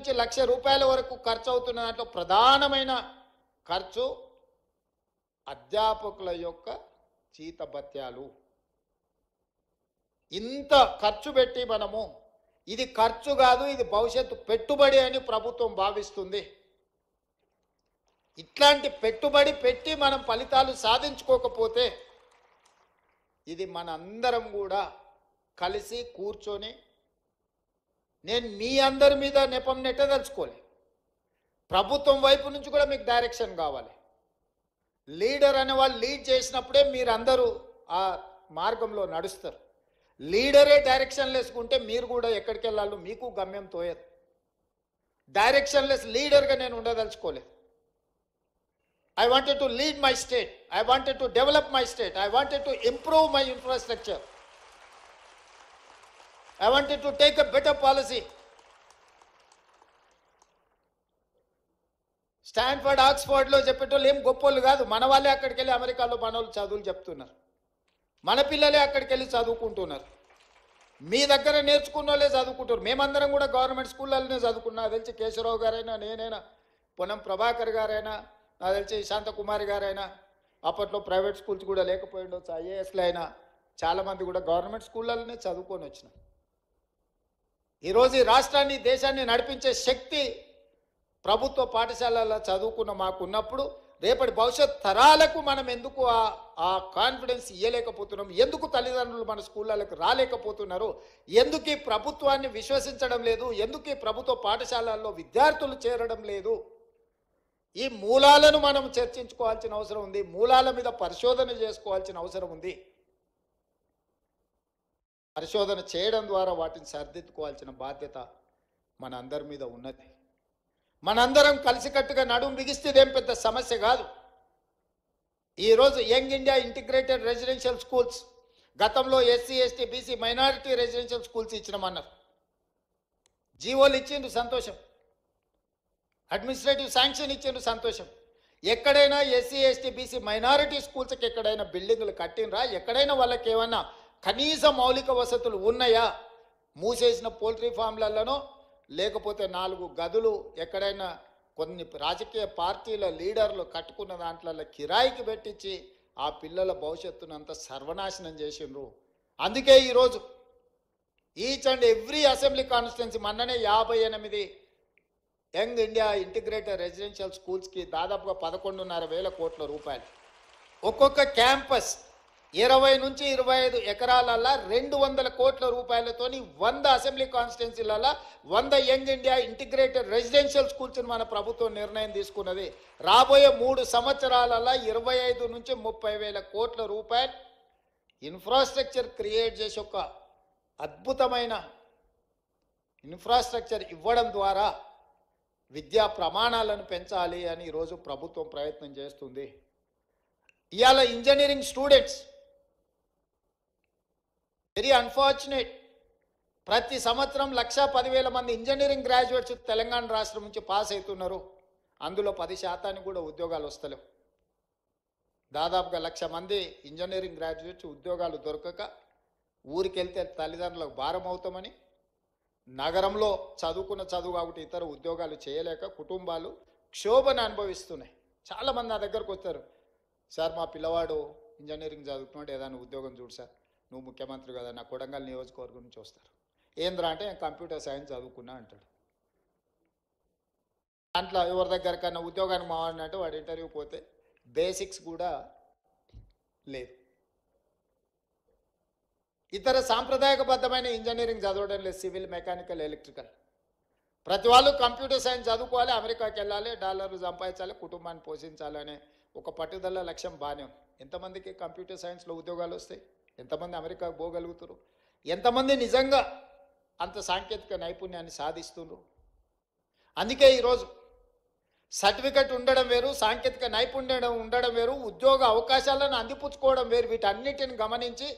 నుంచి ₹1,00,000 వరకు ఖర్చు అవుతున్న దాంట్లో ప్రధానమైన ఖర్చు అధ్యాపకుల యొక్క జీతభత్యాలు. ఇంత ఖర్చు పెట్టి మనము ఇది ఖర్చు కాదు, ఇది భవిష్యత్తు పెట్టుబడి అని ప్రభుత్వం భావిస్తుంది. ఇట్లాంటి పెట్టుబడి పెట్టి మనం ఫలితాలు సాధించుకోకపోతే ఇది మన అందరం కూడా కలిసి కూర్చొని, నేను మీ అందరి మీద నెపం నెట్టదలుచుకోలే, ప్రభుత్వం వైపు నుంచి కూడా మీకు డైరెక్షన్ కావాలి. లీడర్ అనే వాళ్ళు లీడ్ చేసినప్పుడే మీరందరూ ఆ మార్గంలో నడుస్తారు. లీడరే డైరెక్షన్ లేసుకుంటే మీరు కూడా ఎక్కడికి వెళ్ళాలో మీకు గమ్యం తోయదు. డైరెక్షన్ లెస్ లీడర్గా నేను ఉండదలుచుకోలేదు. I wanted to lead my state. I wanted to develop my state. I wanted to improve my infrastructure. I wanted to take a better policy. Stanford, ఆక్స్ఫర్డ్లో చెప్పేటోళ్ళు ఏం గొప్పోళ్ళు కాదు. మన వాళ్ళే అక్కడికి వెళ్ళి అమెరికాలో మనోళ్ళు చదువులు చెప్తున్నారు. మన పిల్లలే అక్కడికి వెళ్ళి చదువుకుంటున్నారు. మీ దగ్గర నేర్చుకున్న వాళ్ళే చదువుకుంటారు. మేమందరం కూడా గవర్నమెంట్ స్కూళ్ళలోనే చదువుకున్నా. తెలిసి కేశవరావు గారైనా, నేనైనా, పొన్నం ప్రభాకర్ గారైనా, నాకు తెలిసి శాంతకుమారి గారైనా, అప్పట్లో ప్రైవేట్ స్కూల్స్ కూడా లేకపోయి ఉండొచ్చు, ఐఏఎస్లు అయినా చాలామంది కూడా గవర్నమెంట్ స్కూళ్ళలోనే చదువుకొని వచ్చినాం. ఈరోజు ఈ రాష్ట్రాన్ని, దేశాన్ని నడిపించే శక్తి ప్రభుత్వ పాఠశాలల్లో చదువుకున్న మాకున్నప్పుడు రేపటి భవిష్యత్ తరాలకు మనం ఎందుకు ఆ కాన్ఫిడెన్స్ ఇవ్వలేకపోతున్నాం? ఎందుకు తల్లిదండ్రులు మన స్కూళ్ళకి రాలేకపోతున్నారు? ఎందుకు ఈ ప్రభుత్వాన్ని విశ్వసించడం లేదు? ఎందుకు ఈ ప్రభుత్వ పాఠశాలల్లో విద్యార్థులు చేరడం లేదు? ఈ మూలాలను మనం చర్చించుకోవాల్సిన అవసరం ఉంది. మూలాల మీద పరిశోధన చేసుకోవాల్సిన అవసరం ఉంది. పరిశోధన చేయడం ద్వారా వాటిని సరిదిద్దుకోవాల్సిన బాధ్యత మన అందరి మీద ఉన్నది. మనందరం కలిసికట్టుగా నడుము బిగిస్తే ఇదేం పెద్ద సమస్య కాదు. ఈరోజు Young India integrated residential schools, గతంలో SC, ST, BC, minority residential schools ఇచ్చినామన్నారు. జీవోలు ఇచ్చిండ్రు, సంతోషం. అడ్మినిస్ట్రేటివ్ శాంక్షన్ ఇచ్చిండ్రు, సంతోషం. ఎక్కడైనా ఎస్సీ, ఎస్టీ, బీసీ, మైనారిటీ స్కూల్స్కి ఎక్కడైనా బిల్డింగులు కట్టినరా? ఎక్కడైనా వాళ్ళకి ఏమన్నా కనీస మౌలిక వసతులు ఉన్నాయా? మూసేసిన పోల్ట్రీ ఫామ్లలోనో లేకపోతే 4 గదులు ఎక్కడైనా కొన్ని రాజకీయ పార్టీల లీడర్లు కట్టుకున్న దాంట్లో కిరాయికి పెట్టించి ఆ పిల్లల భవిష్యత్తును అంతా సర్వనాశనం చేసిండ్రు. అందుకే ఈరోజు each and every assembly constituency మొన్ననే 58 యంగ్ ఇండియా ఇంటిగ్రేటెడ్ రెసిడెన్షియల్ స్కూల్స్కి దాదాపుగా 11,500 కోట్ల రూపాయలు. ఒక్కొక్క క్యాంపస్ 20 నుంచి 25 ఎకరాలల్లో 200 కోట్ల రూపాయలతోని 100 అసెంబ్లీ కాన్స్టిట్యున్సీలలో 100 యంగ్ ఇండియా ఇంటిగ్రేటెడ్ రెసిడెన్షియల్ స్కూల్స్ని మన ప్రభుత్వం నిర్ణయం తీసుకున్నది. రాబోయే 3 సంవత్సరాలలో 25 నుంచి 30,000 కోట్ల రూపాయలు ఇన్ఫ్రాస్ట్రక్చర్ క్రియేట్ చేసి ఒక అద్భుతమైన ఇన్ఫ్రాస్ట్రక్చర్ ఇవ్వడం ద్వారా విద్యా ప్రమాణాలను పెంచాలి అని ఈరోజు ప్రభుత్వం ప్రయత్నం చేస్తుంది. ఇవాళ ఇంజనీరింగ్ స్టూడెంట్స్ వెరీ అన్ఫార్చునేట్, ప్రతి సంవత్సరం 1,10,000 మంది ఇంజనీరింగ్ గ్రాడ్యుయేట్స్ తెలంగాణ రాష్ట్రం నుంచి పాస్ అవుతున్నారు. అందులో 10% కూడా ఉద్యోగాలు వస్తలేవు. దాదాపుగా 1,00,000 మంది ఇంజనీరింగ్ గ్రాడ్యుయేట్స్ ఉద్యోగాలు దొరకక ఊరికి వెళ్తే తల్లిదండ్రులకు భారం అవుతామని, నగరంలో చదువుకున్న చదువు కాబట్టి ఇతర ఉద్యోగాలు చేయలేక కుటుంబాలు క్షోభను అనుభవిస్తున్నాయి. చాలామంది నా దగ్గరకు వస్తారు, సార్ మా పిల్లవాడు ఇంజనీరింగ్ చదువుతున్నాడు, ఏదైనా ఉద్యోగం చూడు సార్, నువ్వు ముఖ్యమంత్రి కదా, నా కొడంగల్ నియోజకవర్గం నుంచి వస్తారు. ఏంద్రా అంటే కంప్యూటర్ సైన్స్ చదువుకున్నా అంటాడు. దాంట్లో ఎవరి దగ్గర కన్నా ఉద్యోగానికి మావాడిని అంటే వాడు ఇంటర్వ్యూ పోతే బేసిక్స్ కూడా లేదు. ఇతర సాంప్రదాయకబద్ధమైన ఇంజనీరింగ్ చదవడం లేదు, సివిల్, మెకానికల్, ఎలక్ట్రికల్. ప్రతి వాళ్ళు కంప్యూటర్ సైన్స్ చదువుకోవాలి, అమెరికాకి వెళ్ళాలి, డాలర్లు సంపాదించాలి, కుటుంబాన్ని పోషించాలి అనే ఒక పట్టుదల లక్ష్యం బాగానే ఉంది. ఎంతమందికి కంప్యూటర్ సైన్స్లో ఉద్యోగాలు వస్తాయి? ఎంతమంది అమెరికాకు పోగలుగుతారు? ఎంతమంది నిజంగా అంత సాంకేతిక నైపుణ్యాన్ని సాధిస్తున్నారు? అందుకే ఈరోజు సర్టిఫికెట్ ఉండడం వేరు, సాంకేతిక నైపుణ్యం ఉండడం వేరు, ఉద్యోగ అవకాశాలను అందిపుచ్చుకోవడం వేరు. వీటన్నిటిని గమనించి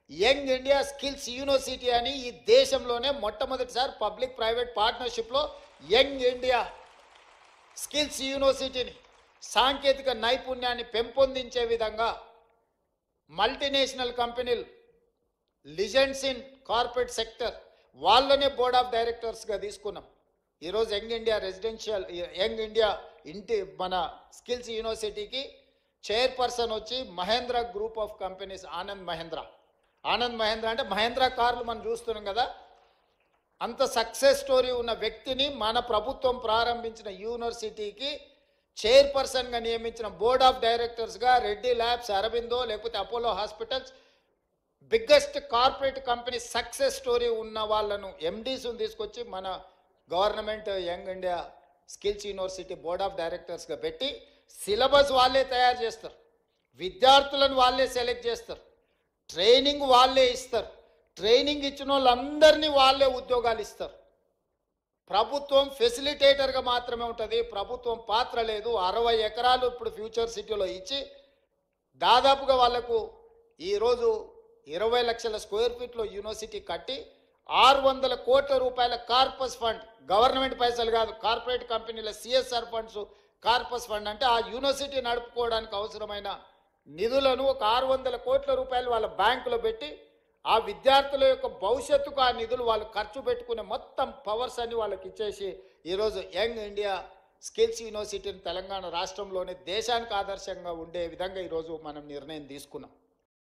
యంగ్ ఇండియా స్కిల్స్ యూనివర్సిటీ అని ఈ దేశంలోనే మొట్టమొదటిసారి పబ్లిక్ ప్రైవేట్ పార్ట్నర్షిప్లో యంగ్ ఇండియా స్కిల్స్ యూనివర్సిటీని సాంకేతిక నైపుణ్యాన్ని పెంపొందించే విధంగా మల్టీనేషనల్ కంపెనీలు, లిజెండ్స్ ఇన్ కార్పొరేట్ సెక్టర్ వాళ్ళనే బోర్డ్ ఆఫ్ డైరెక్టర్స్గా తీసుకున్నాం. ఈరోజు యంగ్ ఇండియా మన స్కిల్స్ యూనివర్సిటీకి చైర్పర్సన్ వచ్చి Mahindra group of companies Anand Mahindra అంటే మహేంద్ర కార్లు మనం చూస్తున్నాం కదా, అంత సక్సెస్ స్టోరీ ఉన్న వ్యక్తిని మన ప్రభుత్వం ప్రారంభించిన యూనివర్సిటీకి చైర్పర్సన్గా నియమించిన బోర్డ్ ఆఫ్ డైరెక్టర్స్గా రెడ్డి ల్యాబ్స్, అరబిందో, లేకపోతే Apollo hospitals, biggest corporate company success story ఉన్న వాళ్ళను ఎండీస్ని తీసుకొచ్చి మన government Young India skills university board of డైరెక్టర్స్గా పెట్టి సిలబస్ వాళ్ళే తయారు చేస్తారు, విద్యార్థులను వాళ్ళే సెలెక్ట్ చేస్తారు, ట్రైనింగ్ వాళ్ళే ఇస్తారు, ట్రైనింగ్ ఇచ్చిన వాళ్ళందరినీ వాళ్ళే ఉద్యోగాలు ఇస్తారు. ప్రభుత్వం ఫెసిలిటేటర్గా మాత్రమే ఉంటుంది, ప్రభుత్వం పాత్ర లేదు. 60 ఎకరాలు ఇప్పుడు ఫ్యూచర్ సిటీలో ఇచ్చి దాదాపుగా వాళ్లకు ఈరోజు 20 లక్షల స్క్వేర్ ఫీట్లో యూనివర్సిటీ కట్టి 600 కోట్ల రూపాయల కార్పస్ ఫండ్, గవర్నమెంట్ పైసలు కాదు, కార్పొరేట్ కంపెనీల సిఎస్ఆర్ ఫండ్స్, కార్పస్ ఫండ్ అంటే ఆ యూనివర్సిటీ నడుపుకోవడానికి అవసరమైన నిధులను ఒక 600 కోట్ల రూపాయలు వాళ్ళ బ్యాంకులో పెట్టి ఆ విద్యార్థుల యొక్క భవిష్యత్తుకు ఆ నిధులు వాళ్ళు ఖర్చు పెట్టుకునే మొత్తం పవర్స్ అన్ని వాళ్ళకి ఇచ్చేసి ఈరోజు యంగ్ ఇండియా స్కిల్స్ యూనివర్సిటీని తెలంగాణ రాష్ట్రంలోనే దేశానికి ఆదర్శంగా ఉండే విధంగా ఈరోజు మనం నిర్ణయం తీసుకున్నాం.